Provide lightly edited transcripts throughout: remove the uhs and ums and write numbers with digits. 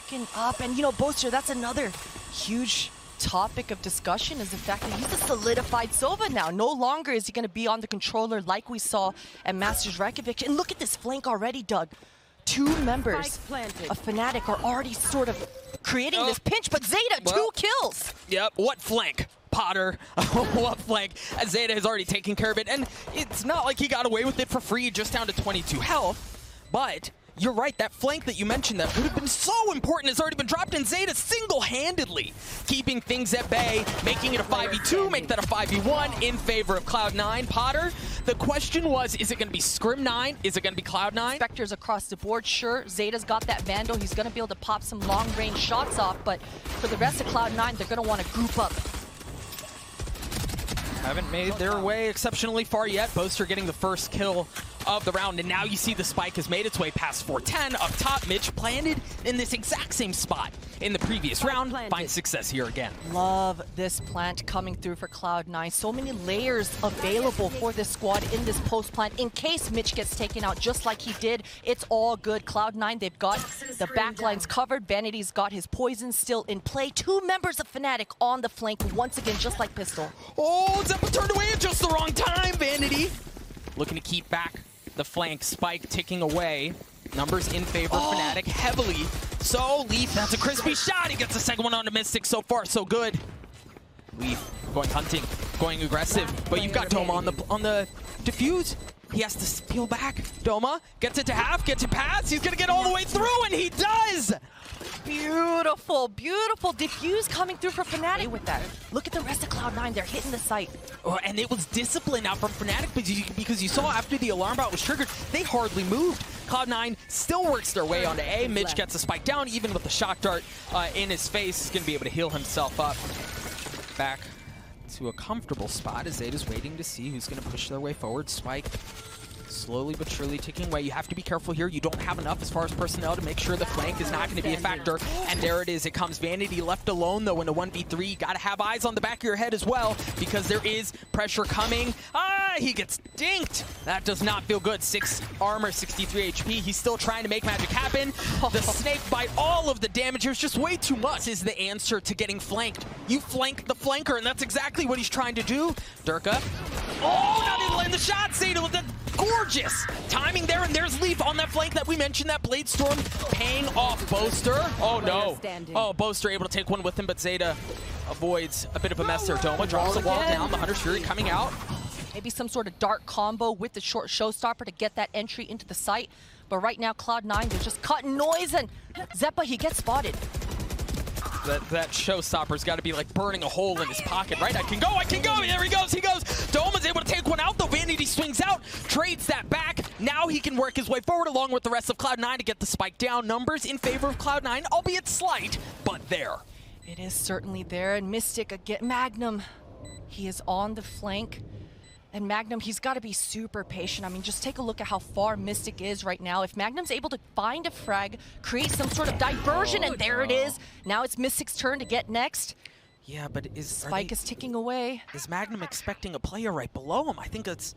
broken up. And, you know, Boaster, that's another huge topic of discussion is the fact that he's a solidified Sova now. No longer is he going to be on the controller like we saw at Masters Reykjavik. And look at this flank already, Doug. Two members of Fnatic are already sort of creating this pinch, but Zeta, 2 kills. Yep, what flank? Potter, what flank? Zeta has already taken care of it, and it's not like he got away with it for free, just down to 22 health, but you're right, that flank that you mentioned that would have been so important has already been dropped, and Zeta single-handedly keeping things at bay, making it a 5v2, make that a 5v1 in favor of Cloud9. Potter, the question was, is it going to be Scrim 9? Is it going to be Cloud9? Spectres across the board, sure. Zeta's got that Vandal. He's going to be able to pop some long-range shots off, but for the rest of Cloud9, they're going to want to group up. Haven't made their way exceptionally far yet. Boaster getting the first kill of the round, and now you see the spike has made its way past 410 up top. Mitch planted in this exact same spot in the previous round. Finds success here again. Love this plant coming through for Cloud9. So many layers available for this squad in this post plant. In case Mitch gets taken out just like he did, it's all good. Cloud9, they've got the backlines covered. Vanity's got his poison still in play. 2 members of Fnatic on the flank once again, just like Pistol. Oh, Zeppa turned away at just the wrong time. Vanity looking to keep back the flank. Spike ticking away. Numbers in favor of Fnatic heavily. So Leaf, that's a crispy shot. He gets the second one onto Mystic. So far, so good. Leaf going hunting, going aggressive. But you've got Doma on the defuse. He has to peel back. Doma gets it to half, gets it past. He's gonna get all the way through, and he does. Beautiful, beautiful diffuse coming through for Fnatic with that. Look at the rest of Cloud9, they're hitting the site. Oh, and it was discipline now from Fnatic because you saw after the alarm bot was triggered, they hardly moved. Cloud9 still works their way onto A. Mitch gets a spike down, even with the shock dart in his face. He's going to be able to heal himself up. Back to a comfortable spot as Zeta's waiting to see who's going to push their way forward. Spike slowly but surely ticking away. You have to be careful here. You don't have enough as far as personnel to make sure the flank is not going to be a factor. And there it is. It comes. Vanity left alone, though, in a 1v3. You got to have eyes on the back of your head as well because there is pressure coming. He gets dinked. That does not feel good. 6 armor, 63 HP. He's still trying to make magic happen. The snake bite, all of the damage. There's just way too much. This is the answer to getting flanked. You flank the flanker, and that's exactly what he's trying to do. Durka. Oh, not able to land the shot. Zeta with the gorgeous timing there, and there's Leaf on that flank that we mentioned. That Blade Storm paying off. Boaster. Oh, no. Oh, Boaster able to take one with him, but Zeta avoids a bit of a mess there. Doma drops the wall down. The Hunter's Fury coming out. Maybe some sort of dark combo with the short showstopper to get that entry into the site. But right now, Cloud9, they're just cutting noise, and Zeppa, he gets spotted. That showstopper's got to be like burning a hole in his pocket, right? I can go, there he goes, Doma's able to take one out, though. Vanity swings out, trades that back. Now he can work his way forward along with the rest of Cloud9 to get the spike down. Numbers in favor of Cloud9, albeit slight, but there. It is certainly there, and Mystic again, Magnum, he is on the flank. And Magnum, he's got to be super patient. I mean, just take a look at how far Mystic is right now. If Magnum's able to find a frag, create some sort of diversion, and there it is. Now it's Mystic's turn to get next. Yeah, but Spike is ticking away. Is Magnum expecting a player right below him? I think that's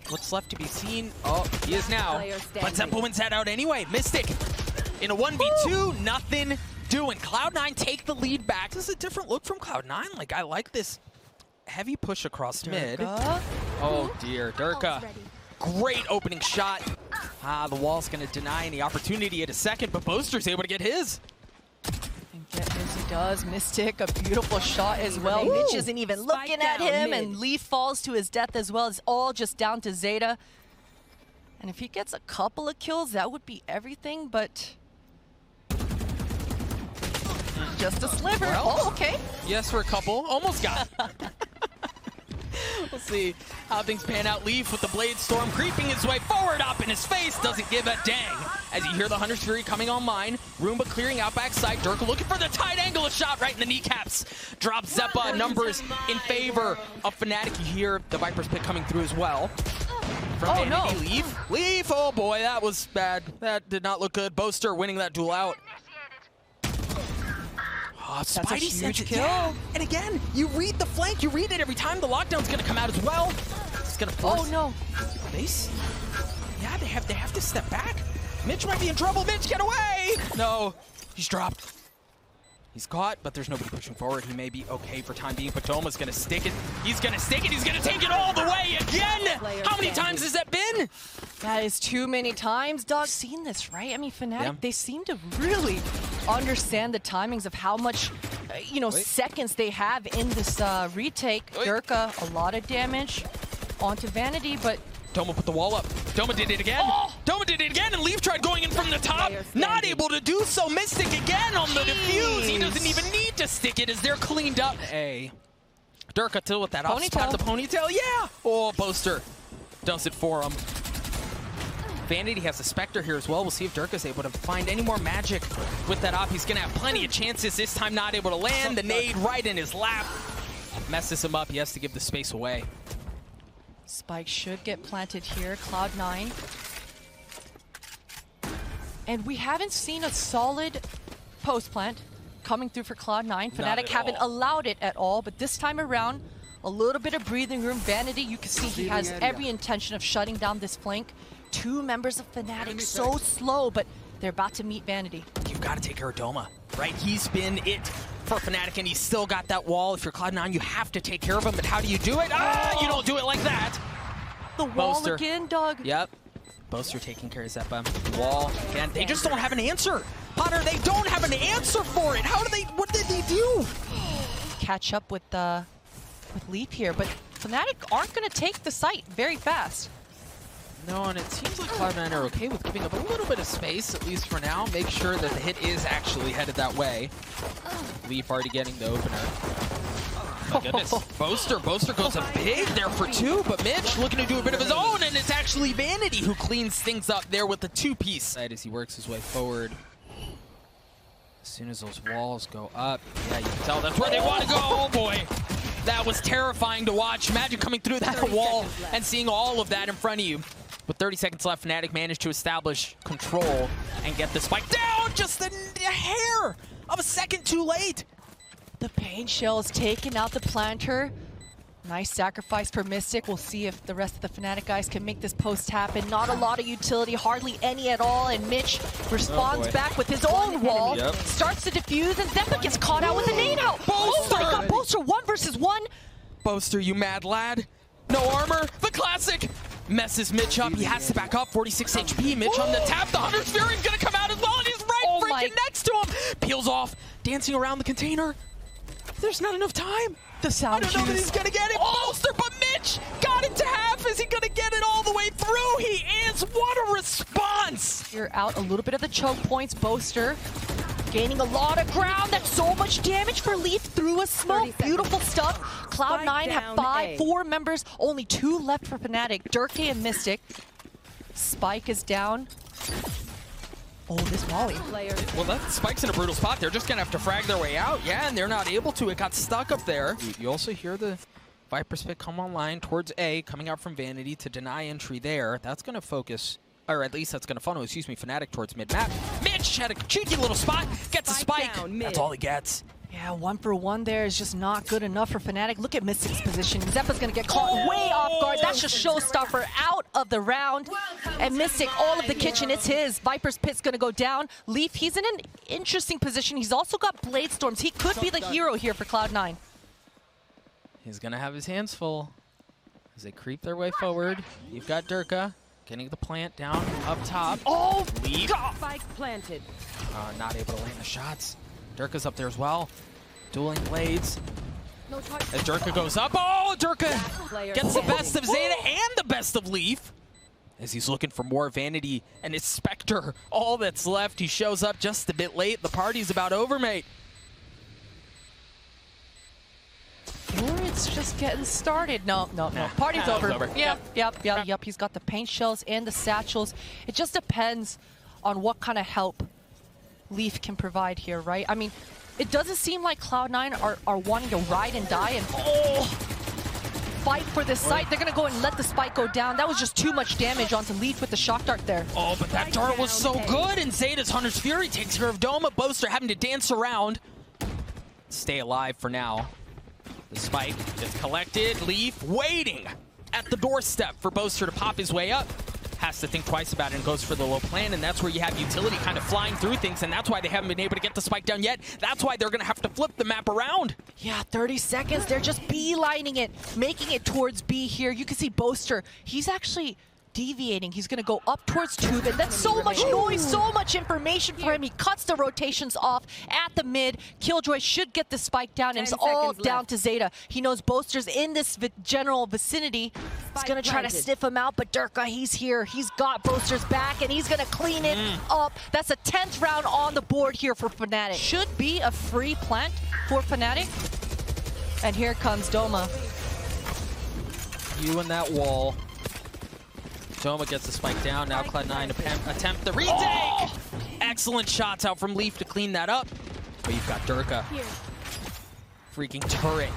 what's left to be seen. Oh, he is now. But Zeppa wins that out anyway. Mystic in a 1v2, nothing doing. Cloud9 take the lead back. This is a different look from Cloud9. Like, I like this heavy push across mid. Oh dear, Durka. Great opening shot. The wall's gonna deny any opportunity at a second, but Boaster's able to get his. And get his, he does. Mystic, a beautiful shot as well. Mitch isn't even looking at him, and Leaf falls to his death as well. It's all just down to Zeta. And if he gets a couple of kills, that would be everything, but just a sliver. Well, oh, okay. Yes, for a couple. Almost got it. We'll see how things pan out. Leaf with the Blade Storm creeping his way forward, up in his face. Doesn't give a dang. As you hear the Hunter's Fury coming online. Roomba clearing out backside. Durka looking for the tight angle. A shot right in the kneecaps. Drops Zeppa. Numbers in favor of Fnatic. You hear the Viper's pick coming through as well. From Vanity. Leaf. Leaf. Oh boy, that was bad. That did not look good. Boaster winning that duel out. That's a huge kill. Yeah. And again, you read the flank. You read it every time. The lockdown's going to come out as well. It's going to force. Oh no! They see. Yeah, they have to step back. Mitch might be in trouble. Mitch, get away! No. He's dropped. He's caught, but there's nobody pushing forward. He may be okay for time being, but Doma's gonna stick it. He's gonna stick it. He's gonna take it all the way again. How many times has that been? That is too many times, dog. Seen this, right? I mean, Fnatic, they seem to really understand the timings of how much, seconds they have in this retake. Durka, a lot of damage onto Vanity, but Doma put the wall up. Doma did it again. Doma did it again, and Leaf tried going in from the top. Not able to do so. Mystic again on the defuse. He doesn't even need to stick it as they're cleaned up. Durka still with that off spot, the ponytail. Yeah! Oh, Boaster does it for him. Vanity has a Spectre here as well. We'll see if Durka's able to find any more magic with that op. He's going to have plenty of chances. This time not able to land. The nade right in his lap. Messes him up. He has to give the space away. Spike should get planted here. Cloud9. And we haven't seen a solid post plant coming through for Cloud9. Fnatic haven't allowed it at all, but this time around, a little bit of breathing room. Vanity, you can see he has every intention of shutting down this flank. Two members of Fnatic, so slow, but they're about to meet Vanity. You've got to take care of Doma, right? He's been it for Fnatic, and he's still got that wall. If you're Cloud9, you have to take care of him, but how do you do it? You don't do it like that. The wall Boaster again, dog. Yep. Boaster taking care of Zeppa. Wall. And they just don't have an answer. Potter, they don't have an answer for it. What did they do? Catch up with Leaf here, but Fnatic aren't going to take the site very fast. No, and it seems like Cloud9 are okay with giving up a little bit of space, at least for now. Make sure that the hit is actually headed that way. Leaf already getting the opener. My goodness. Boaster goes a big there for two, but Mitch looking to do a bit of his own, and it's actually Vanity who cleans things up there with the two-piece. As he works his way forward. As soon as those walls go up, yeah, you can tell that's where they want to go. Oh boy. That was terrifying to watch. Imagine coming through that wall and seeing all of that in front of you. With 30 seconds left, Fnatic managed to establish control and get the spike down just a hair of a second too late. The pain shell is taking out the planter. Nice sacrifice for Mystic. We'll see if the rest of the Fnatic guys can make this post happen. Not a lot of utility, hardly any at all, and Mitch responds back with his own wall. Starts to defuse, and Zeppa gets caught out with a nade out. Boaster! Oh my god, Boaster 1 versus 1. Boaster, you mad lad. No armor, the classic. Messes Mitch up, he has to back up, 46 HP. Mitch on the tap, the Hunter's Fury is gonna come out as well, and he's freaking next to him. Peels off, dancing around the container. There's not enough time. The sound I don't know that he's gonna get it. Boaster, but Mitch got it to half. Is he gonna get it all the way through? He is. What a response. You're out a little bit of the choke points. Boaster gaining a lot of ground. That's so much damage for Leaf through a smoke. Beautiful stuff. Cloud9 have 4 members, only 2 left for Fnatic. Durka and Mystic. Spike is down. Oh, this Molly. Well, that Spike's in a brutal spot. They're just going to have to frag their way out. Yeah, and they're not able to. It got stuck up there. You also hear the Viper's Pit come online towards A, coming out from Vanity to deny entry there. That's going to focus, or at least that's going to funnel, Fnatic towards mid-map. Mitch had a cheeky little spot, gets a spike. That's all he gets. Yeah, 1 for 1 there is just not good enough for Fnatic. Look at Mystic's position. Zeppa's gonna get caught way off guard. That's just showstopper out of the round. And Mystic, all of the kitchen, it's his. Viper's Pit's gonna go down. Leaf, he's in an interesting position. He's also got Blade Storms. He could be the hero here for Cloud9. He's gonna have his hands full as they creep their way forward. You've got Durka getting the plant down up top. Oh, Leaf. Spike planted. Not able to land the shots. Durka's up there as well. Dueling blades. As Durka goes up. Oh, Durka gets the best of Zeta and the best of Leaf. As he's looking for more Vanity and his Spectre. All that's left. He shows up just a bit late. The party's about over, mate. Or it's just getting started. No. Party's over. Yep. He's got the paint shells and the satchels. It just depends on what kind of help Leaf can provide here, right? I mean, it doesn't seem like Cloud9 are wanting to ride and die and fight for this site. They're gonna go and let the spike go down. That was just too much damage onto Leaf with the shock dart there. Oh, but that dart was so good, and Zeta's Hunter's Fury takes care of Doma. Boaster having to dance around. Stay alive for now. The spike gets collected. Leaf waiting at the doorstep for Boaster to pop his way up. has to think twice about it and goes for the low plan, and that's where you have utility kind of flying through things, and that's why they haven't been able to get the spike down yet. That's why they're going to have to flip the map around. Yeah, 30 seconds. They're just beelining it, making it towards B here. You can see Boaster. He's actually deviating. He's going to go up towards tube, and that's so much noise, so much information for him. He cuts the rotations off at the mid. Killjoy should get the spike down, and it's all down to Zeta. He knows Boaster's in this general vicinity. He's going to try to sniff him out, but Durka, he's here. He's got Boaster's back, and he's going to clean it up. That's a 10th round on the board here for Fnatic. Should be a free plant for Fnatic. And here comes Doma. You and that wall. Doma gets the spike down. Now Cloud9 attempt the retake. Excellent shots out from Leaf to clean that up. But you've got Durka. Freaking turret.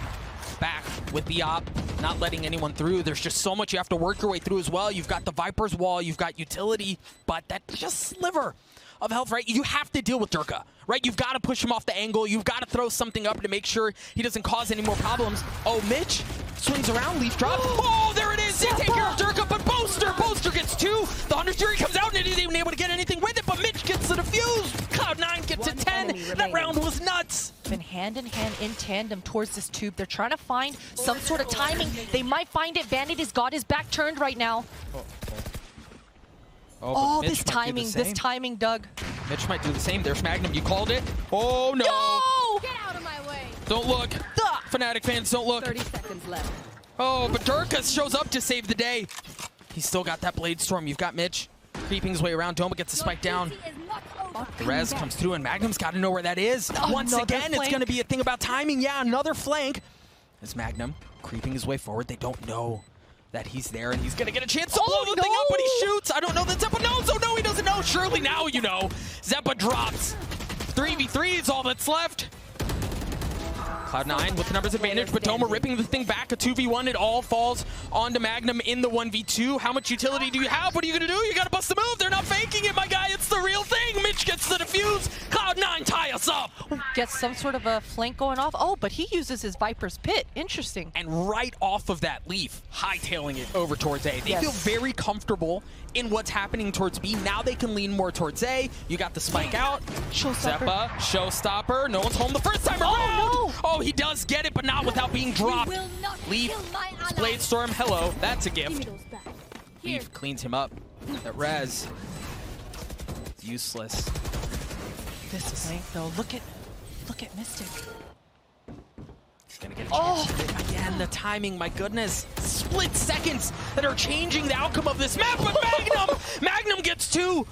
Back with the op, not letting anyone through. There's just so much you have to work your way through as well. You've got the Viper's wall, you've got utility, but that's just sliver of health, right? You have to deal with Durka, right? You've got to push him off the angle. You've got to throw something up to make sure he doesn't cause any more problems. Oh, Mitch swings around, Leaf drop. Oh, there it is. They take care of Durka, but Boaster gets two. The Hunter's Fury comes out and isn't even able to get anything with it, but Mitch gets the defuse. Cloud9 gets to 10. That round was nuts. Been hand in hand in tandem towards this tube. They're trying to find some sort of timing. They might find it. Vanity's got his back turned right now. Oh, this timing, Doug. Mitch might do the same. There's Magnum. You called it. Oh, no. Get out of my way. Don't look. Fnatic fans, don't look. 30 seconds left. Oh, but Durka shows up to save the day. He's still got that Blade Storm. You've got Mitch creeping his way around. Doma gets the spike down. Rez comes through, and Magnum's got to know where that is. Once again, it's going to be a thing about timing. Yeah, another flank. As Magnum creeping his way forward, they don't know that he's there, and he's going to get a chance to blow the thing up, but he shoots. I don't know that Zeppa knows. Oh, no, he doesn't know. Surely now you know. Zeppa drops. 3v3 is all that's left. Cloud9 with the numbers advantage, but Doma ripping the thing back, a 2v1. It all falls onto Magnum in the 1v2. How much utility do you have? What are you going to do? You got to bust the move. They're not faking it, my guy. It's the real thing. Mitch gets the defuse. Cloud9 tie us up. Gets some sort of a flank going off. Oh, but he uses his Viper's Pit. Interesting. And right off of that, Leaf hightailing it over towards A. They feel very comfortable in what's happening towards B. Now they can lean more towards A. You got the spike out. Zeppa, showstopper. No one's home the first time around. Oh, no. Oh, he does get it, but not without being dropped. Leaf, Blade Storm, hello. That's a gift. Leaf cleans him up. That Rez. Useless. This flank, though. Look at Mystic. He's gonna get a chance to hit again. The timing, my goodness. Split seconds that are changing the outcome of this map, but Magnum gets two.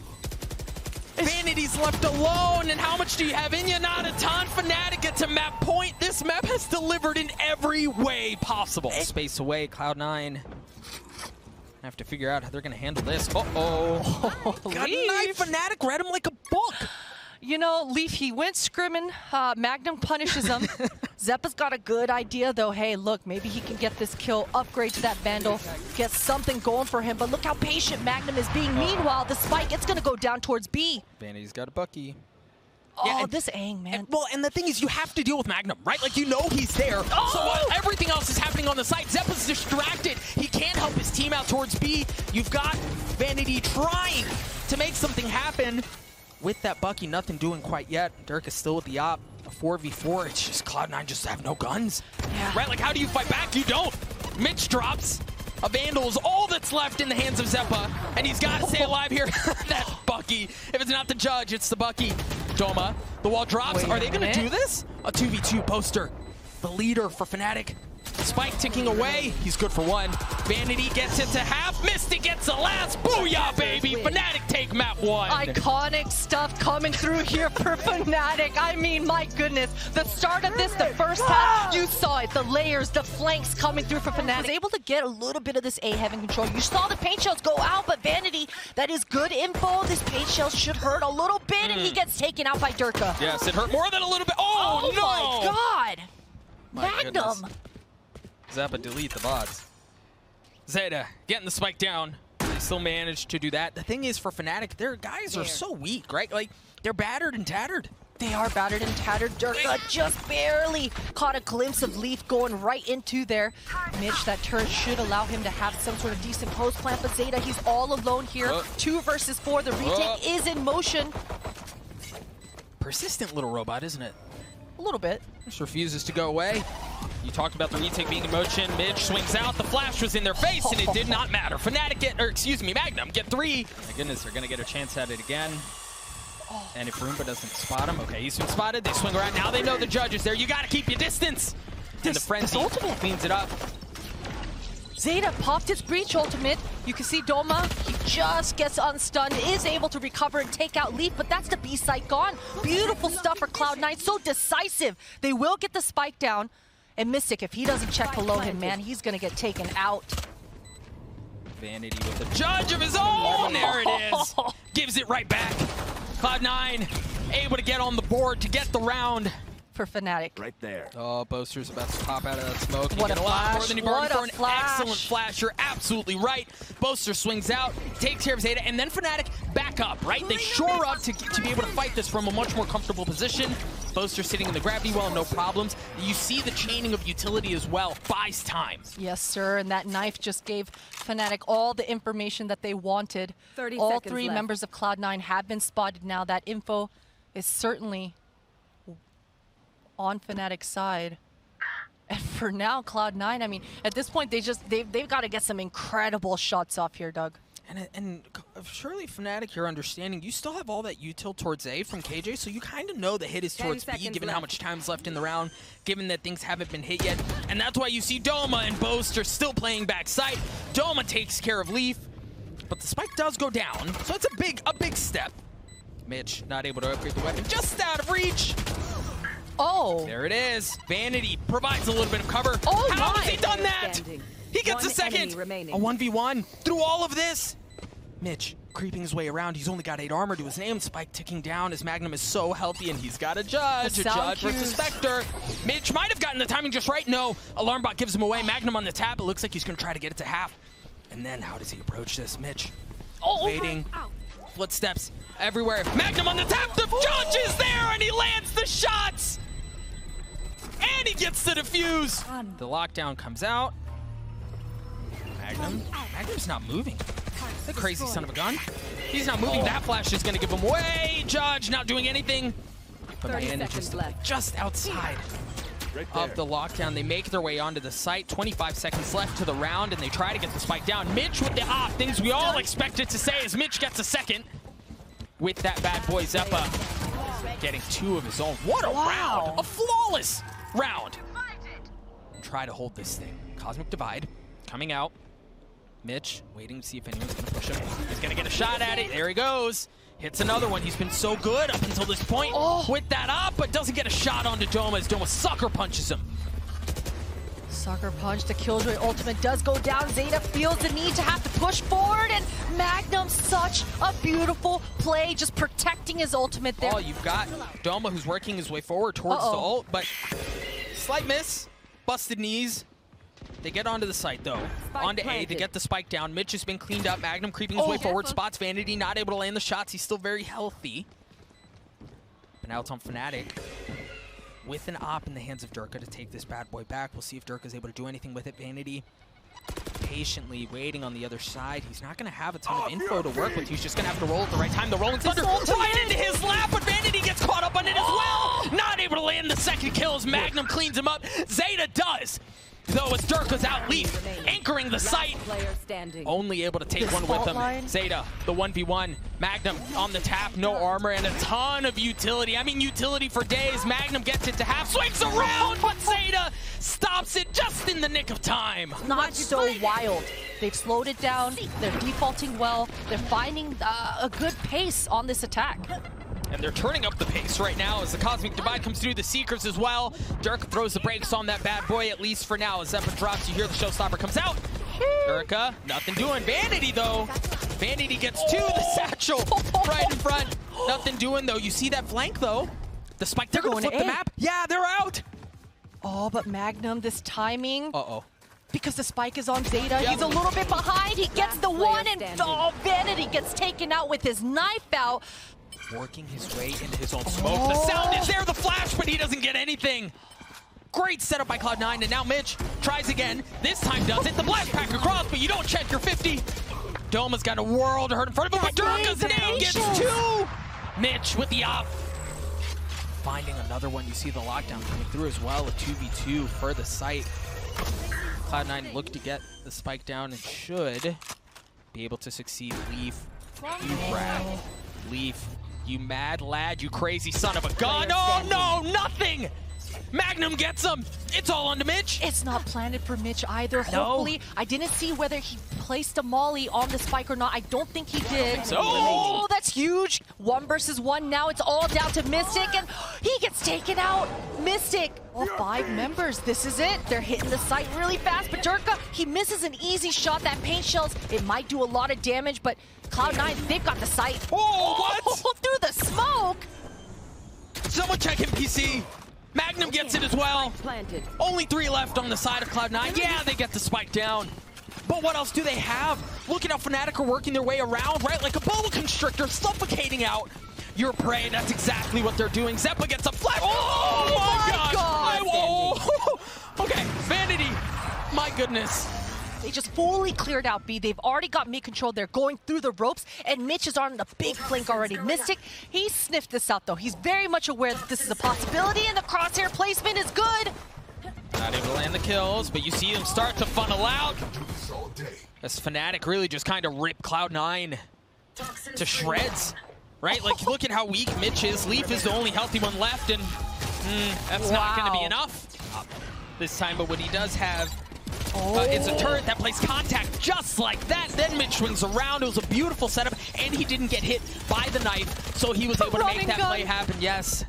Vanity's left alone, and how much do you have in you? Not a ton. Fnatic gets a map point. This map has delivered in every way possible. Space away, Cloud9. Have to figure out how they're gonna handle this. Uh-oh. Got a knife. Fnatic read him like a book. You know, Leaf, he went scrimming. Magnum punishes him. Zeppa's got a good idea, though. Hey, look, maybe he can get this kill, upgrade to that Vandal, get something going for him. But look how patient Magnum is being. Meanwhile, the spike, it's going to go down towards B. Vanity's got a Bucky. Oh, yeah, this Aang, man. And the thing is, you have to deal with Magnum, right? Like, you know he's there. So while everything else is happening on the site, Zeppa's distracted. He can't help his team out towards B. You've got Vanity trying to make something happen. With that Bucky, nothing doing quite yet. Dirk is still with the op. A 4v4. It's just Cloud9 just have no guns. Yeah. Right? Like, how do you fight back? You don't. Mitch drops. A Vandal is all that's left in the hands of Zeppa. And he's got to stay alive here. That Bucky. If it's not the judge, it's the Bucky. Doma. The wall drops. Are they going to do this? A 2v2 poster. The leader for Fnatic. Spike ticking away. He's good for one. Vanity gets it to half. Mystic gets the last. Booyah, baby. Fnatic take map one. Iconic stuff coming through here for Fnatic. I mean, my goodness. The start of this, the first half, you saw it. The layers, the flanks coming through for Fnatic. Was able to get a little bit of this A having control. You saw the paint shells go out, but Vanity, that is good info. This paint shell should hurt a little bit, and he gets taken out by Durka. Yes, it hurt more than a little bit. Oh no! My God. My Magnum. goodness. Zeppa, delete the bots. Zeta getting the spike down. They still managed to do that. The thing is, for Fnatic, their guys are so weak, right? Like, they're battered and tattered. They are battered and tattered. Durka just barely caught a glimpse of Leaf going right into there. Mitch, that turret should allow him to have some sort of decent post plant, but Zeta, he's all alone here. 2 versus 4. The retake is in motion. Persistent little robot, isn't it? A little bit. Just refuses to go away. You talked about the retake being in motion. Mitch swings out. The flash was in their face, and it did not matter. Fnatic Magnum get 3. My goodness, they're going to get a chance at it again. And if Roomba doesn't spot him, okay, he's been spotted. They swing around. Now they know the judge is there. You got to keep your distance. And the frenzy ultimate cleans it up. Zeta popped his breach ultimate. You can see Doma, he just gets unstunned, is able to recover and take out Leaf, but that's the B site gone. Beautiful stuff for Cloud9, so decisive. They will get the spike down. And Mystic, if he doesn't check below him, man, he's gonna get taken out. Vanity with a judge of his own. There it is. Gives it right back. Cloud9 able to get on the board to get the round. For Fnatic. Right there. Oh, Boaster's about to pop out of that smoke. What a flash. More than he bargained for. An excellent flash. You're absolutely right. Boaster swings out, takes care of Zeta, and then Fnatic back up, right? They shore up to be able to fight this from a much more comfortable position. Boaster sitting in the gravity well, no problems. You see the chaining of utility as well. Buys time. Yes, sir. And that knife just gave Fnatic all the information that they wanted. 30 all seconds 3 left. members of Cloud9 have been spotted now. That info is certainly on Fnatic's side. And for now, Cloud9, I mean, at this point, they've got to get some incredible shots off here, Doug. And surely Fnatic, your understanding, you still have all that util towards A from KJ, so you kind of know the hit is towards B, given how much time's left in the round, given that things haven't been hit yet. And that's why you see Doma and Boaster still playing backside. Doma takes care of Leaf, but the spike does go down, so it's a big step. Mitch not able to upgrade the weapon, just out of reach. Oh. There it is. Vanity provides a little bit of cover. Oh, how my. has he done that? He gets a second. A 1v1 through all of this. Mitch creeping his way around. He's only got 8 armor to his name. Spike ticking down. His Magnum is so healthy, and he's got a judge. A judge versus Spectre. Mitch might have gotten the timing just right. No. Alarm bot gives him away. Magnum on the tap. It looks like he's going to try to get it to half. And then how does he approach this? Mitch waiting. Footsteps everywhere. Magnum on the tap. The judge is there, and he lands the shots. And he gets the defuse. The lockdown comes out. Magnum's not moving. The crazy son of a gun. He's not moving. That flash is going to give him away. Judge not doing anything. But managed just outside of the lockdown. They make their way onto the site. 25 seconds left to the round, and they try to get the spike down. Mitch with the op. Things we all expected to say as Mitch gets a second with that bad boy Zeppa. Getting 2 of his own. What a round. A flawless round. Try to hold this thing. Cosmic Divide coming out. Mitch waiting to see if anyone's going to push him. He's going to get a shot at it. There he goes. Hits another one. He's been so good up until this point with that up, but doesn't get a shot onto Doma as Doma sucker punches him. Sucker punch. The Killjoy ultimate does go down. Zeta feels the need to have to push forward, and Magnum, such a beautiful play, just protecting his ultimate there. Oh, you've got Doma who's working his way forward towards the ult, but slight miss. Busted knees. They get onto the site, though. Onto A to get the spike down. Mitch has been cleaned up. Magnum creeping his way forward. Spots Vanity, not able to land the shots. He's still very healthy. But now it's on Fnatic. With an op in the hands of Durka to take this bad boy back. We'll see if Durka's able to do anything with it. Vanity patiently waiting on the other side. He's not going to have a ton of info to work with. He's just going to have to roll at the right time. The Rolling Thunder right into his lap, but Vanity gets caught up on it as well. Not able to land the second kill as Magnum cleans him up. Zeta does. Though it's Durka's out. Leaf anchoring the site. Only able to take one with him. Zeta, the 1v1. Magnum on the tap, no armor, and a ton of utility. I mean, utility for days. Magnum gets it to half, swings around, but Zeta stops it just in the nick of time. Not so wild. They've slowed it down. They're defaulting well. They're finding a good pace on this attack. And they're turning up the pace right now as the Cosmic Divide comes through the Seekers as well. Durka throws the brakes on that bad boy, at least for now. As Zeppa drops, you hear the Showstopper comes out. Durka, nothing doing. Vanity, though. Vanity gets 2, the satchel right in front. Nothing doing, though. You see that flank, though. The spike, they're going to flip the map. Yeah, they're out. Oh, but Magnum, this timing. Uh-oh. Because the spike is on Zeta. He's a little bit behind. He gets the one, and Vanity gets taken out with his knife out. working his way into his own smoke. The sound is there, the flash, but he doesn't get anything. Great setup by Cloud9, and now Mitch tries again. This time does it. The blast pack across, but you don't check your 50. Doma's got a world to hurt in front of him, but Durka's name gets 2. Mitch with the op. Finding another one. You see the lockdown coming through as well. A 2v2 for the site. Cloud9 look to get the spike down and should be able to succeed. Leaf, you brag. Leaf, you mad lad, you crazy son of a gun. Oh no, nothing! Magnum gets him. It's all onto Mitch. It's not planted for Mitch either. Hopefully, I didn't see whether he placed a molly on the spike or not. I don't think he did. Oh, that's huge. 1 versus 1. Now it's all down to Mystic, and he gets taken out. Mystic, all 5 members. This is it. They're hitting the site really fast, but Durka, he misses an easy shot. That paint shells, it might do a lot of damage, but Cloud9, they've got the site. Oh, what? Through the smoke. Someone check NPC. Magnum gets it as well. Only 3 left on the side of Cloud9. Yeah, they get the spike down. But what else do they have? Look at how Fnatic are working their way around, right? Like a boa constrictor suffocating out your prey. That's exactly what they're doing. Zeppa gets a flash. Oh my god! Whoa. Okay, Vanity. My goodness. They just fully cleared out B. They've already got mid control. They're going through the ropes, and Mitch is on the big flank already. Mystic, he sniffed this out, though. He's very much aware that this is a possibility, and the crosshair placement is good. Not able to land the kills, but you see them start to funnel out. As Fnatic really just kind of ripped Cloud9 to shreds, right? Like, look at how weak Mitch is. Leaf is the only healthy one left, and that's not going to be enough this time. But what he does have it's a turret that plays contact just like that. Then Mitch swings around. It was a beautiful setup, and he didn't get hit by the knife, so he was able to make that play happen. Yes,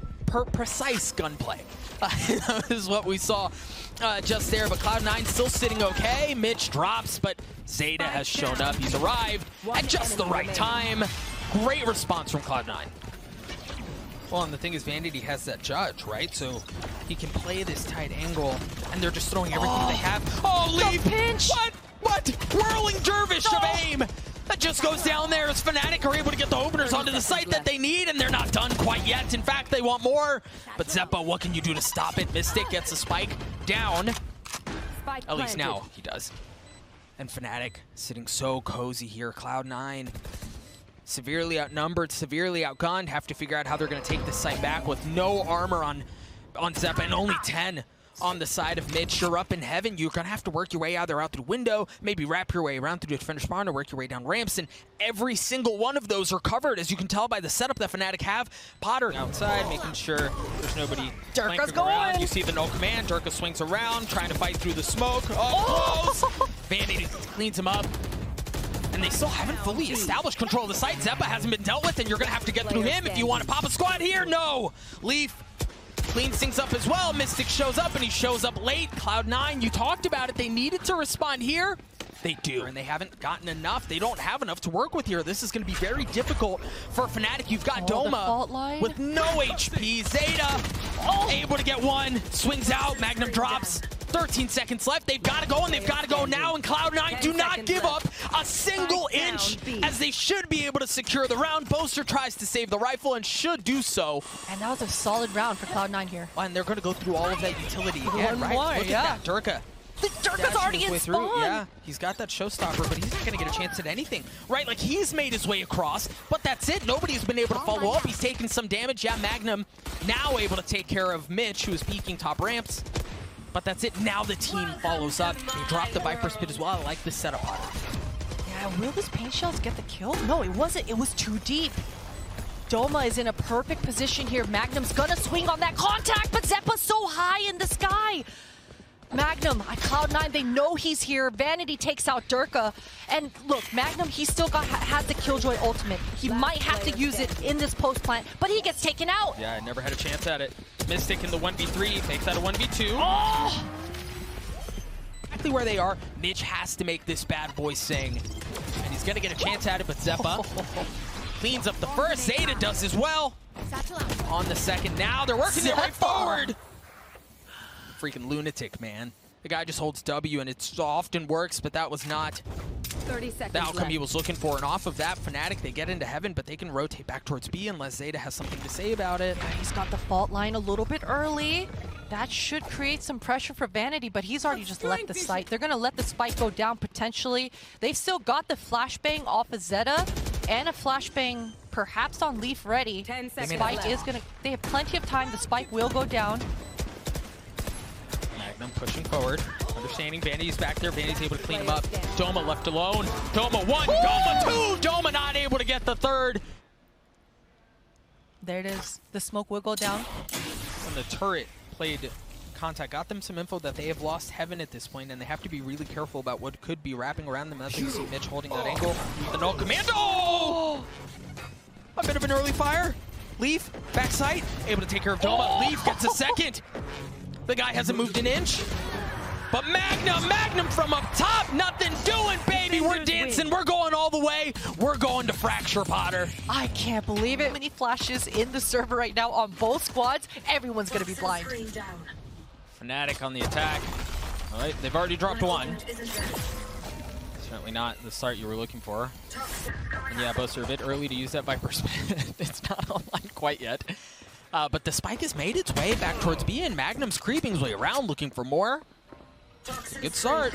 precise gunplay. That is what we saw just there, but Cloud9 still sitting okay. Mitch drops, but Zeta has shown up. He's arrived at just the right time. Great response from Cloud9. Well, and the thing is, Vanity has that judge, right? So he can play this tight angle, and they're just throwing everything they have. Oh, Leaf! Pinch! What? Whirling dervish of aim! That just goes down there as Fnatic are able to get the openers onto the site that they need, and they're not done quite yet. In fact, they want more. But Zeppa, what can you do to stop it? Mystic gets a spike down. At least now he does. And Fnatic sitting so cozy here. Cloud9 severely outnumbered, severely outgunned, have to figure out how they're going to take this site back with no armor on Zeppa and only 10 on the side of Mitch. You're up in heaven. You're going to have to work your way either out through the window, maybe wrap your way around through the defender spawn, or work your way down ramps, and every single one of those are covered, as you can tell by the setup that Fnatic have. Potter outside, making sure there's nobody Durka's going around. You see the no command. Durka swings around, trying to fight through the smoke. Close. Vanity cleans him up. And they still haven't fully established control of the site. Zeppa hasn't been dealt with, and you're going to have to get through him if you want to pop a squad here. No! Leaf cleans things up as well. Mystic shows up, and he shows up late. Cloud9, you talked about it. They needed to respond here. They do, and they haven't gotten enough. They don't have enough to work with here. This is going to be very difficult for Fnatic. You've got Doma with no HP. Zeta able to get one. Swings out. Magnum drops. 13 seconds left. They've got to go, and they've got to go now. And Cloud9 do not give up a single inch, as they should be able to secure the round. Boaster tries to save the rifle and should do so. And that was a solid round for Cloud9 here. And they're going to go through all of that utility again, right? Look at that, Durka. Durka's already in spawn. Yeah, he's got that showstopper, but he's not going to get a chance at anything, right? Like, he's made his way across, but that's it. Nobody's been able to follow up. He's taken some damage. Yeah, Magnum now able to take care of Mitch, who is peeking top ramps. But that's it. Now the team follows up. They drop the Viper's Pit as well. I like this setup. Yeah, will this paint shells get the kill? No, it wasn't. It was too deep. Doma is in a perfect position here. Magnum's gonna swing on that contact, but Zeppa's so high in the sky. Magnum, Cloud9, they know he's here. Vanity takes out Durka. And look, Magnum, he still has the Killjoy ultimate. He might have to use it in this post plant, but he gets taken out. Yeah, I never had a chance at it. Mystic in the 1v3, takes out a 1v2. Oh! Exactly where they are. Mitch has to make this bad boy sing. And he's gonna get a chance at it, but Zeppa cleans up the first. Zeta does as well. On the second, now they're working their way forward. Freaking lunatic, man. The guy just holds W, and it often works, but that was not 30 seconds the outcome left. he was looking for. And off of that, Fnatic, they get into heaven, but they can rotate back towards B unless Zeta has something to say about it. Yeah, he's got the fault line a little bit early. That should create some pressure for Vanity, but he's already just left the site. They're going to let the spike go down potentially. They've still got the flashbang off of Zeta and a flashbang perhaps on Leaf ready. 10 The seconds spike left. is going to... They have plenty of time. The spike will go down. Magnum pushing forward, understanding Vanity's back there. Vanity's able to clean him up. Doma left alone. Doma 1, Doma 2. Doma not able to get the third. There it is. The smoke will go down. And the turret played contact, got them some info that they have lost heaven at this point, and they have to be really careful about what could be wrapping around them. That's why you see Mitch holding that angle. The null commando! A bit of an early fire. Leaf, backside, able to take care of Doma. Leaf gets a second. The guy hasn't moved an inch. But Magnum from up top, nothing doing, baby. We're dancing, we're going all the way. We're going to fracture, Potter. I can't believe it. Many flashes in the server right now on both squads. Everyone's going to be blind. Fnatic on the attack. All right, they've already dropped one. Certainly not the start you were looking for. And yeah, both are a bit early to use that Viper spin. It's not online quite yet. But the spike has made its way back towards B, and Magnum's creeping his way around looking for more. Good start.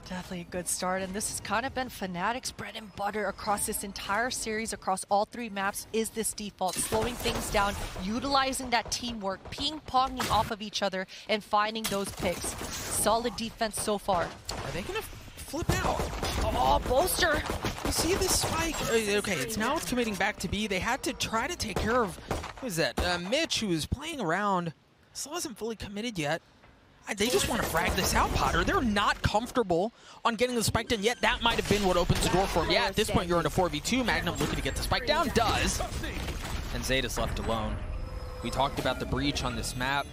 Definitely a good start, and this has kind of been Fnatic's bread and butter across this entire series, across all 3 maps, is this default, slowing things down, utilizing that teamwork, ping-ponging off of each other, and finding those picks. Solid defense so far. Are they gonna flip out? Oh, Bolster! You see this spike? Okay, it's committing back to B. They had to try to take care of, who is that? Mitch, who was playing around. Still hasn't fully committed yet. They just want to frag this out, Potter. They're not comfortable on getting the spike done yet. That might have been what opens the door for him. Yeah, at this point, you're in a 4v2. Magnum looking to get the spike down. Does. And Zeta's left alone. We talked about the breach on this map.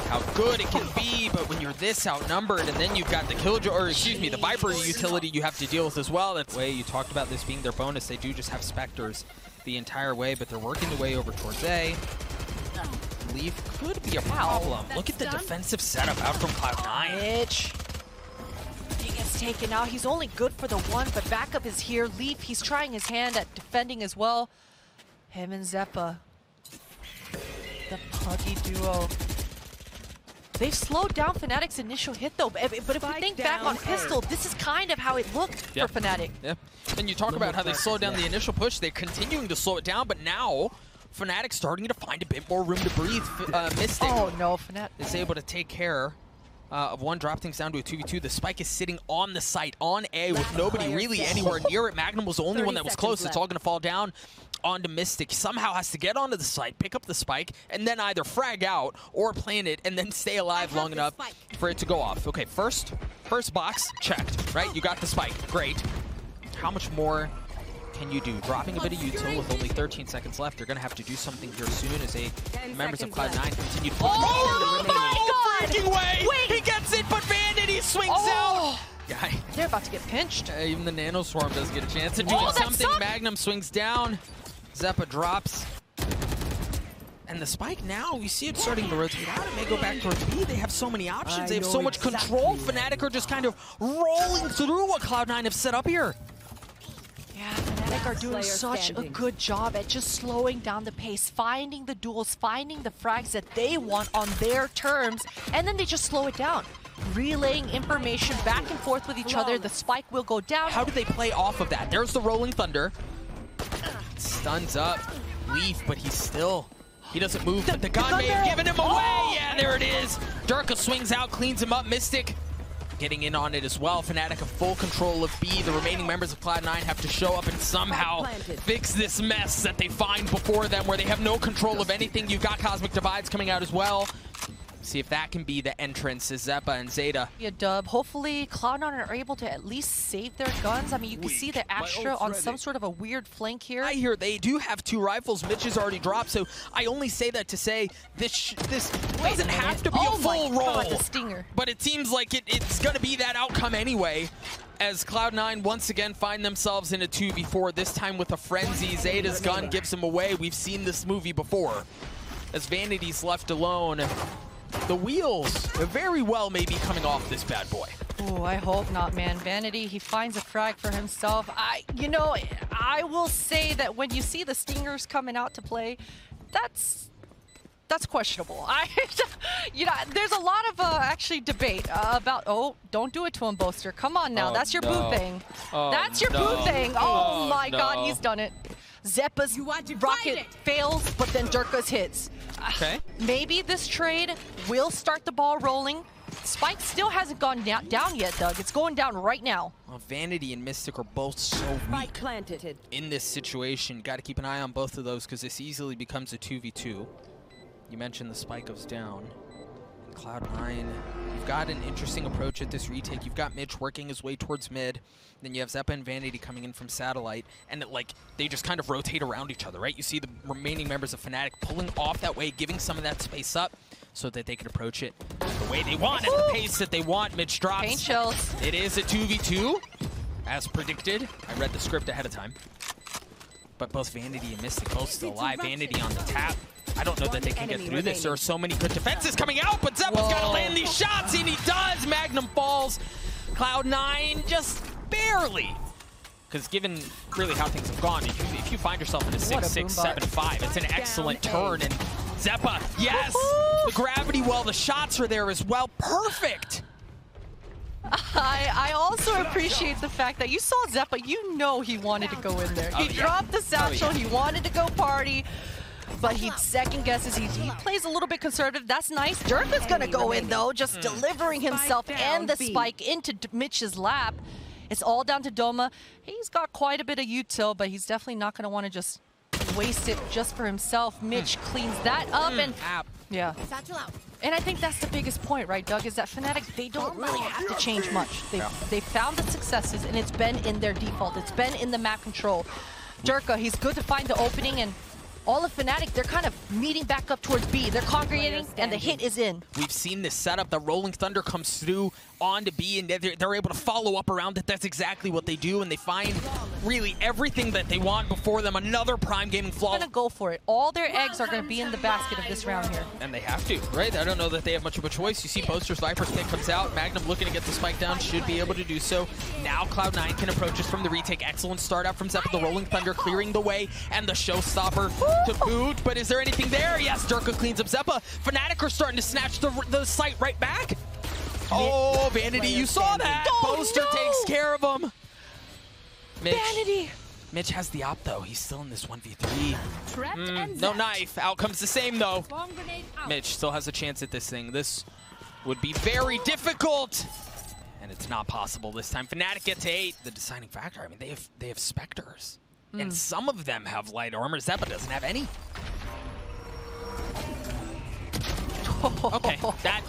How good it can be, but when you're this outnumbered, and then you've got the Killjoy, or excuse me, the Viper utility you have to deal with as well. That's the way you talked about this being their bonus. They do just have Spectres the entire way, but they're working their way over towards A. Leaf could be a problem. Look at the defensive setup out from Cloud9. Mitch. He gets taken out. He's only good for the one, but backup is here. Leaf, he's trying his hand at defending as well. Him and Zeppa. The puggy duo. They've slowed down Fnatic's initial hit, though. But if we think back on Pistol, this is kind of how it looked for Fnatic. Yeah. And you talk about how they slowed down the initial push. They're continuing to slow it down, but now Fnatic starting to find a bit more room to breathe. Mystic Oh no, Fnatic is able to take care of one, drop things down to a 2v2. The spike is sitting on the site, on A, with nobody really anywhere near it. Magnum was the only one that was close. It's all going to fall down onto Mystic. Somehow has to get onto the site, pick up the spike, and then either frag out or plant it, and then stay alive long enough for it to go off. Okay, first box checked, right? You got the spike. Great. How much more can you do? Dropping a bit of util with only 13 seconds left. They're going to have to do something here soon as members of Cloud9 continue to push Oh my God! freaking way! Wait. He gets it, but Vanity swings out! Guy. They're about to get pinched. Even the Nano Swarm doesn't get a chance to do Oh, something. Magnum swings down. Zeppa drops. And the spike now, we see it starting to rotate out. It may go back towards B. They have so many options. They have so much control. Fnatic are just kind of rolling through what Cloud9 have set up here. Yeah, Fnatic are doing such a good job at just slowing down the pace, finding the duels, finding the frags that they want on their terms, and then they just slow it down. Relaying information back and forth with each other. The spike will go down. How do they play off of that? There's the Rolling Thunder. Stuns up Leaf, but he doesn't move. But the gun may have given him away. Yeah, there it is. Durka swings out, cleans him up. Mystic getting in on it as well. Fnatic have full control of B. The remaining members of Cloud9 have to show up and somehow fix this mess that they find before them, where they have no control of anything. You've got Cosmic Divides coming out as well. See if that can be the entrance to Zeppa and Zeta. Yeah, dub. Hopefully, Cloud9 are able to at least save their guns. I mean, you can see the Astra on some sort of a weird flank here. I hear they do have 2 rifles. Mitch has already dropped, so I only say that to say this doesn't have to be a full roll. God, the stinger. But it seems like it's going to be that outcome anyway, as Cloud9 once again find themselves in a 2v4, this time with a frenzy. Zeta's gun gives him away. We've seen this movie before. As Vanity's left alone, the wheels very well may be coming off this bad boy. Oh, I hope not, man. Vanity, he finds a frag for himself. You know, I will say that when you see the Stingers coming out to play, that's questionable. You know, there's a lot of actually debate about, oh, don't do it to him, Boaster. Come on now, that's your boo thing. That's your boo thing. Oh my God, he's done it. Zeppa's rocket fails, but then Durka's hits. Okay. Maybe this trade will start the ball rolling. Spike still hasn't gone down yet, Doug. It's going down right now. Well, Vanity and Mystic are both so weak in this situation. Got to keep an eye on both of those because this easily becomes a 2v2. You mentioned the spike goes down. Cloud9, you've got an interesting approach at this retake. You've got Mitch working his way towards mid. Then you have Zeppa and Vanity coming in from satellite. And they just kind of rotate around each other, right? You see the remaining members of Fnatic pulling off that way, giving some of that space up so that they can approach it the way they want, at the pace that they want. Mitch drops. Paint chills. It is a 2v2, as predicted. I read the script ahead of time. But both Vanity and Mystic both still alive. Vanity on the tap. I don't know that they can get through this. There are so many good defenses coming out, but Zeppa's got to land these shots, and he does. Magnum falls. Cloud9 just barely. Because given really how things have gone, if you find yourself in a 6-6, 7-5, it's an excellent turn. And Zeppa, yes, the gravity well, the shots are there as well. Perfect. I also appreciate the fact that you saw Zeppa, you know he wanted to go in there. He dropped the satchel, he wanted to go party. But he second guesses, he plays a little bit conservative. That's nice. Durka's gonna go in though, just delivering himself and the spike into Mitch's lap. It's all down to Doma. He's got quite a bit of util, but he's definitely not gonna want to just waste it just for himself. Mitch cleans that up and yeah. And I think that's the biggest point, right, Doug, is that Fnatic, they don't really have to change much. They found the successes, and it's been in their default. It's been in the map control. Durka, he's good to find the opening, and all of Fnatic, they're kind of meeting back up towards B. They're congregating, and the hit is in. We've seen this setup. The Rolling Thunder comes through onto B, and they're able to follow up around it. That's exactly what they do, and they find really everything that they want before them. Another Prime Gaming flaw. They're going to go for it. All their eggs are going to be in the basket of this round here. And they have to, right? I don't know that they have much of a choice. You see Boaster's Viper's pick comes out. Magnum looking to get the spike down, should be able to do so. Now Cloud9 can approach us from the retake. Excellent start out from Zeppa. The Rolling Thunder clearing the way, and the showstopper to boot. But is there anything there? Yes, Durka cleans up Zeppa. Fnatic are starting to snatch the site right back. Oh, Vanity, you saw that. Boaster takes care of him. Mitch. Vanity. Mitch has the op, though. He's still in this 1v3. No knife. Outcome's the same, though. Mitch still has a chance at this thing. This would be very difficult. And it's not possible this time. Fnatic get to 8. The deciding factor, I mean, they have Spectres. And some of them have light armor. Zeppa doesn't have any. Okay, that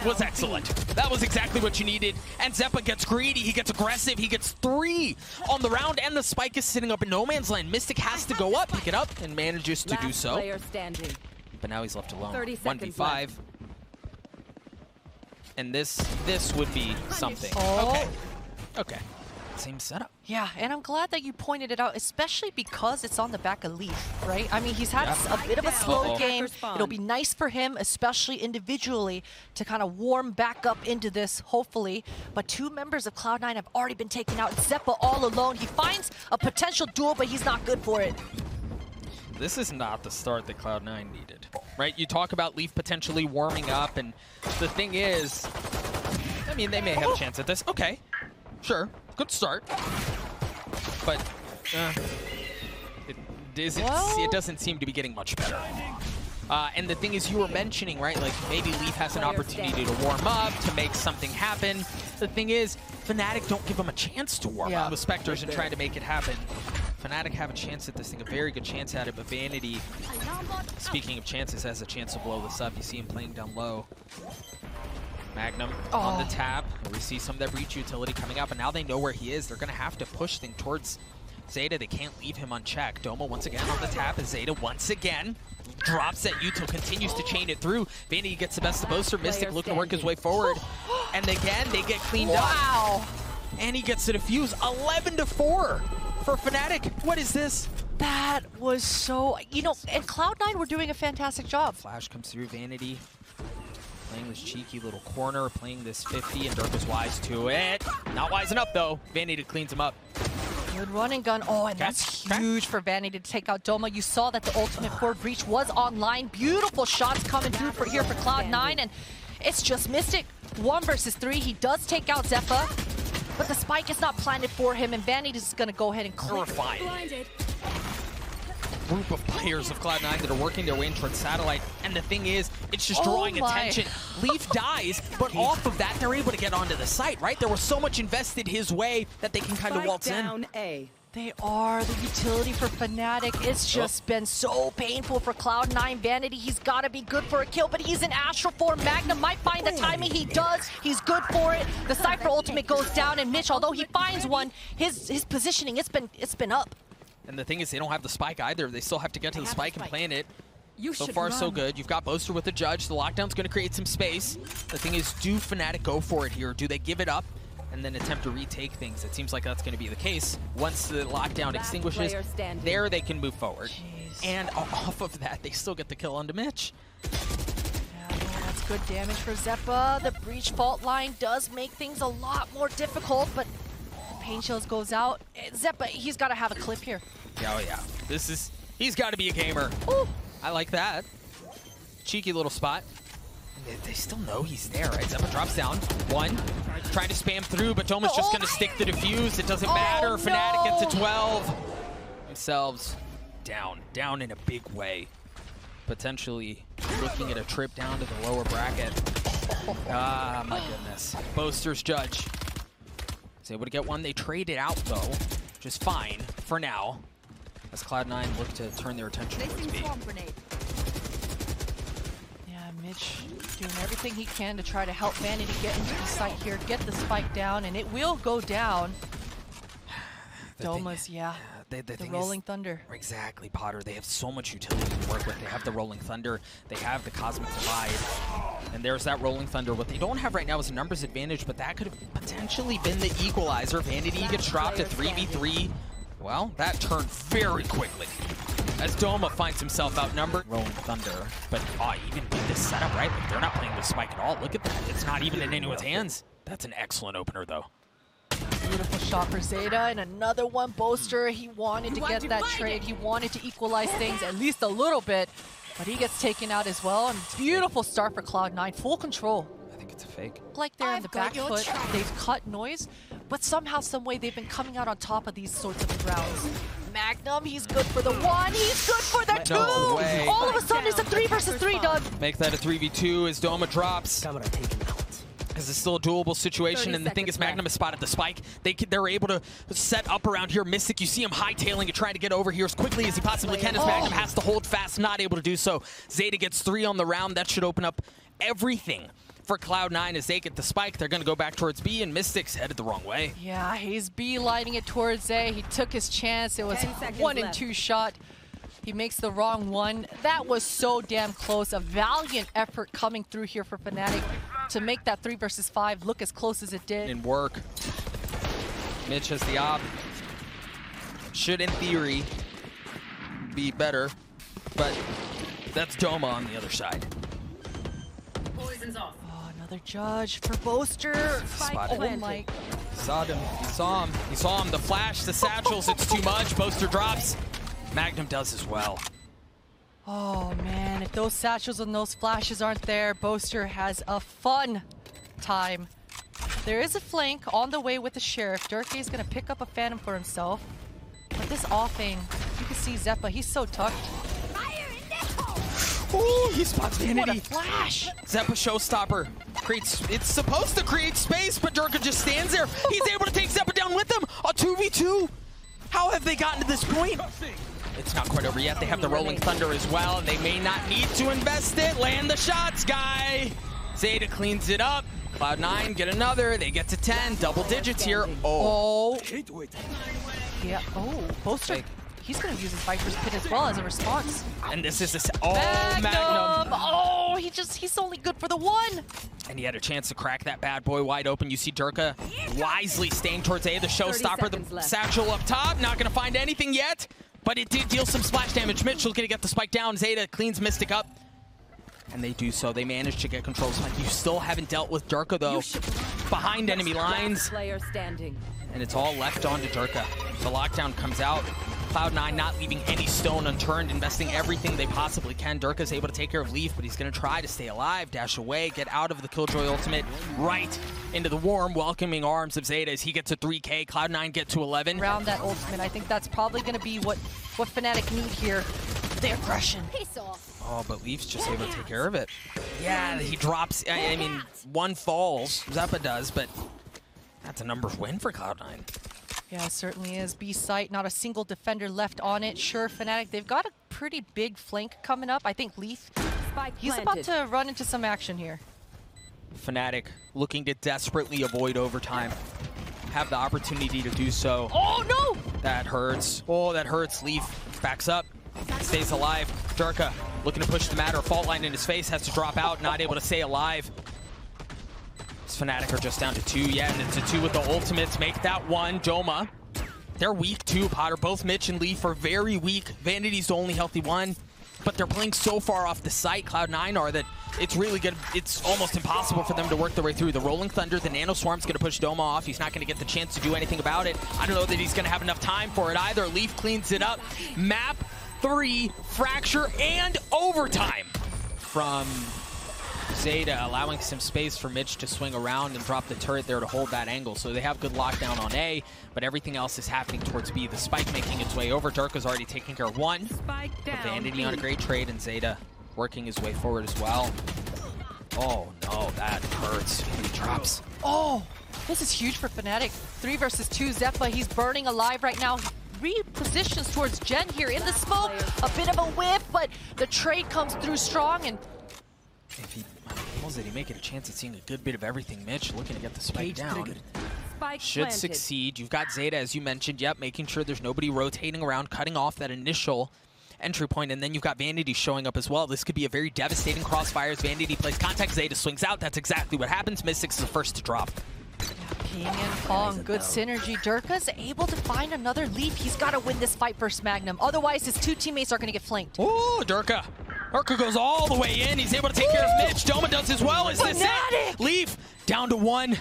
was excellent. That was exactly what you needed. And Zeppa gets greedy, he gets aggressive, he gets 3 on the round, and the spike is sitting up in no man's land. Mystic has to go up, pick it up, and manages to do so. But now he's left alone. 1v5. And this would be something. Okay. Same setup. Yeah, and I'm glad that you pointed it out, especially because it's on the back of Leaf, right? I mean, he's had a bit of a slow game. It'll be nice for him, especially individually, to kind of warm back up into this, hopefully. But 2 members of Cloud9 have already been taken out. Zeppa all alone. He finds a potential duel, but he's not good for it. This is not the start that Cloud9 needed, right? You talk about Leaf potentially warming up, and the thing is, I mean, they may have a chance at this. Okay, sure. Good start, but it doesn't seem to be getting much better. And the thing is, you were mentioning, right, like maybe Leaf has an opportunity to warm up, to make something happen. The thing is, Fnatic don't give them a chance to warm up with Spectres and trying to make it happen. Fnatic have a chance at this thing, a very good chance at it, but Vanity, speaking of chances, has a chance to blow this up. You see him playing down low. Magnum on the tap. We see some of that breach utility coming up, and now they know where he is. They're going to have to push things towards Zeta. They can't leave him unchecked. Doma once again on the tap, and Zeta once again drops that util, continues to chain it through. Vanity gets the best of Boaster. Mystic looking to work his way forward. And again, they get cleaned up. And he gets to defuse. 11-4 for Fnatic. What is this? That was so, you know, and Cloud9 were doing a fantastic job. Flash comes through, Vanity playing this cheeky little corner, playing this 50, and Dirk was wise to it. Not wise enough though. Vanity cleans him up. Good running gun. Oh, and that's huge for Vanity to take out Doma. You saw that the ultimate forward breach was online. Beautiful shots coming through here for Cloud9, and it's just Mystic. 1 versus 3. He does take out Zeppa, but the spike is not planted for him, and Vanity is going to go ahead and clear. Blinded. Group of players of Cloud9 that are working their way in towards Satellite, and the thing is, it's just drawing attention. Leaf dies, but off of that, they're able to get onto the site, right? There was so much invested his way that they can kind of waltz in. They are the utility for Fnatic. It's just been so painful for Cloud9. Vanity, he's got to be good for a kill, but he's in astral form. Magnum might find the timing. He does. He's good for it. The Cypher ultimate goes down, and Mitch, although he finds one, his positioning, it's been up. And the thing is, they don't have the spike either. They still have to get to the spike and plant it. So far, so good. You've got Boaster with the judge. The lockdown's going to create some space. The thing is, do Fnatic go for it here? Do they give it up and then attempt to retake things? It seems like that's going to be the case. Once the lockdown extinguishes, there they can move forward. And off of that, they still get the kill onto Mitch. Yeah, that's good damage for Zeppa. The breach fault line does make things a lot more difficult, but Pain Shields goes out. Zeppa, he's got to have a clip here. Oh yeah, he's got to be a gamer. Ooh. I like that. Cheeky little spot. They still know he's there, right? Zeppa drops down. 1, trying to spam through, but Doma's just gonna stick the defuse. It doesn't matter. No. Fnatic gets to 12. Themselves down in a big way. Potentially looking at a trip down to the lower bracket. Ah, my goodness. Boaster's judge. Is able to get one. They trade it out though, which is fine for now, as Cloud9 look to turn their attention towards B. Yeah, Mitch doing everything he can to try to help Vanity get into the site here, get the spike down, and it will go down. Doma's, the Rolling Thunder. Exactly, Potter. They have so much utility to work with. They have the Rolling Thunder. They have the Cosmic Divide. And there's that Rolling Thunder. What they don't have right now is a numbers advantage, but that could have potentially been the equalizer. Vanity gets dropped at 3v3. Well, that turned very quickly as Doma finds himself outnumbered. Rolling Thunder, but even with this setup, right? Like, they're not playing the spike at all. Look at that. It's not even in anyone's hands. That's an excellent opener, though. Beautiful shot for Zeta, and another one. Boaster, he wanted to get that trade. He wanted to equalize things at least a little bit, but he gets taken out as well. And beautiful start for Cloud9, full control. I think it's a fake. Like they're in the back foot, they've cut noise, but somehow, some way, they've been coming out on top of these sorts of rounds. Magnum, he's good for the 1, he's good for the 2! No way. All of a sudden, it's a 3 versus 3, Doug. Make that a 3v2 as Doma drops. Because it's still a doable situation, and the thing is, Magnum has spotted the spike. They're able to set up around here. Mystic, you see him hightailing and trying to get over here as quickly as he possibly can, as Magnum has to hold fast, not able to do so. Zeta gets 3 on the round. That should open up everything for Cloud9 as they get the spike. They're going to go back towards B, and Mystic's headed the wrong way. Yeah, he's B-lighting it towards A. He took his chance. It was 1 and 2 shot. He makes the wrong one. That was so damn close. A valiant effort coming through here for Fnatic to make that 3 versus 5 look as close as it did. And work. Mitch has the op. Should, in theory, be better, but that's Doma on the other side. Poison's off. Oh, another judge for Boaster. Oh my. Saw him. He saw him. He saw him. The flash, the satchels, it's too much. Boaster drops. Magnum does as well. Oh man, if those satchels and those flashes aren't there, Boaster has a fun time. There is a flank on the way with the Sheriff. Durkee is gonna pick up a Phantom for himself. But this offing, you can see Zeppa, he's so tucked. Ooh, he spots Vanity. What a flash! Zeppa showstopper. It's supposed to create space, but Durka just stands there. He's able to take Zeppa down with him. A 2v2. How have they gotten to this point? It's not quite over yet. They have the Rolling Thunder as well, and they may not need to invest it. Land the shots, guy. Zeta cleans it up. Cloud9 get another. They get to 10. Double digits here. Oh. Yeah. Oh, Boaster. He's going to use his Viper's Pit as well as a response. And this is Magnum. Magnum. Oh, he's only good for the 1. And he had a chance to crack that bad boy wide open. You see Durka wisely staying towards A, the showstopper, the satchel up top. Not going to find anything yet. but it did deal some splash damage. Mitch looking to get the spike down. Zeta cleans Mystic up. And they do so. They manage to get control of the spike. You still haven't dealt with Durka, though. Behind enemy lines. Player standing. And it's all left on to Durka. The lockdown comes out. Cloud9 not leaving any stone unturned, investing everything they possibly can. Durka's able to take care of Leaf, but he's going to try to stay alive, dash away, get out of the Killjoy ultimate, right into the warm, welcoming arms of Zeta as he gets to 3K. Cloud9 get to 11. Around that ultimate, I think that's probably going to be what Fnatic need here. The aggression. Piss off. Oh, but Leaf's just able to take care of it. Yeah, he drops. I mean, one falls. Zeppa does, but that's a numbers win for Cloud9. Yeah, it certainly is. B site, not a single defender left on it. Sure, Fnatic, they've got a pretty big flank coming up. I think Leaf, he's about to run into some action here. Fnatic looking to desperately avoid overtime. Have the opportunity to do so. Oh, no! That hurts. Oh, that hurts. Leaf backs up, stays alive. Durka looking to push the matter. Fault line in his face, has to drop out, not able to stay alive. Fnatic are just down to 2. Yeah, and it's a 2 with the ultimates. Make that 1. Doma. They're weak too, Potter. Both Mitch and Leaf are very weak. Vanity's the only healthy one, but they're playing so far off the site, Cloud9 are, that it's really good. It's almost impossible for them to work their way through. The Rolling Thunder, the Nano Swarm's going to push Doma off. He's not going to get the chance to do anything about it. I don't know that he's going to have enough time for it either. Leaf cleans it up. Map 3, Fracture, and overtime from Zeta, allowing some space for Mitch to swing around and drop the turret there to hold that angle. So they have good lockdown on A, but everything else is happening towards B. The spike making its way over. Durka's already taking care of 1. Vanity on a great trade, and Zeta working his way forward as well. Oh no, that hurts. He drops. Oh, this is huge for Fnatic. 3 versus 2. Zeppa, he's burning alive right now. Repositions towards Gen here in the smoke. A bit of a whiff, but the trade comes through strong. And if he pulls it, he may get a chance at seeing a good bit of everything. Mitch looking to get the spike down. Should succeed. You've got Zeta, as you mentioned, yep, making sure there's nobody rotating around, cutting off that initial entry point, and then you've got Vanity showing up as well. This could be a very devastating crossfire as Vanity plays contact. Zeta swings out. That's exactly what happens. Mystics is the first to drop. King and Fong, good synergy. Durka's able to find another Leaf. He's got to win this fight versus Magnum. Otherwise, his 2 teammates are going to get flanked. Oh, Durka. Durka goes all the way in. He's able to take care of Mitch. Doma does as well. Is this it? Leaf down to 1.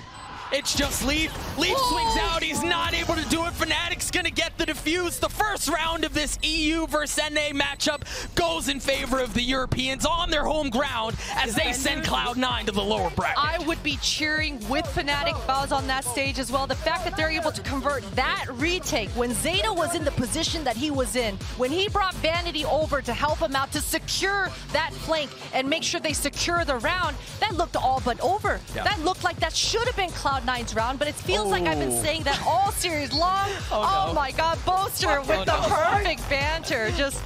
It's just Leaf. Leaf swings out. He's not able to do it. Fnatic's going to get the defuse. The first round of this EU versus NA matchup goes in favor of the Europeans on their home ground as they send Cloud9 to the lower bracket. I would be cheering with Fnatic if I was on that stage as well. The fact that they're able to convert that retake when Zeta was in the position that he was in, when he brought Vanity over to help him out to secure that flank and make sure they secure the round, that looked all but over. Yeah. That looked like that should have been Cloud9's round, but it feels like I've been saying that all series long. Oh my God, Boaster with the perfect banter. Just.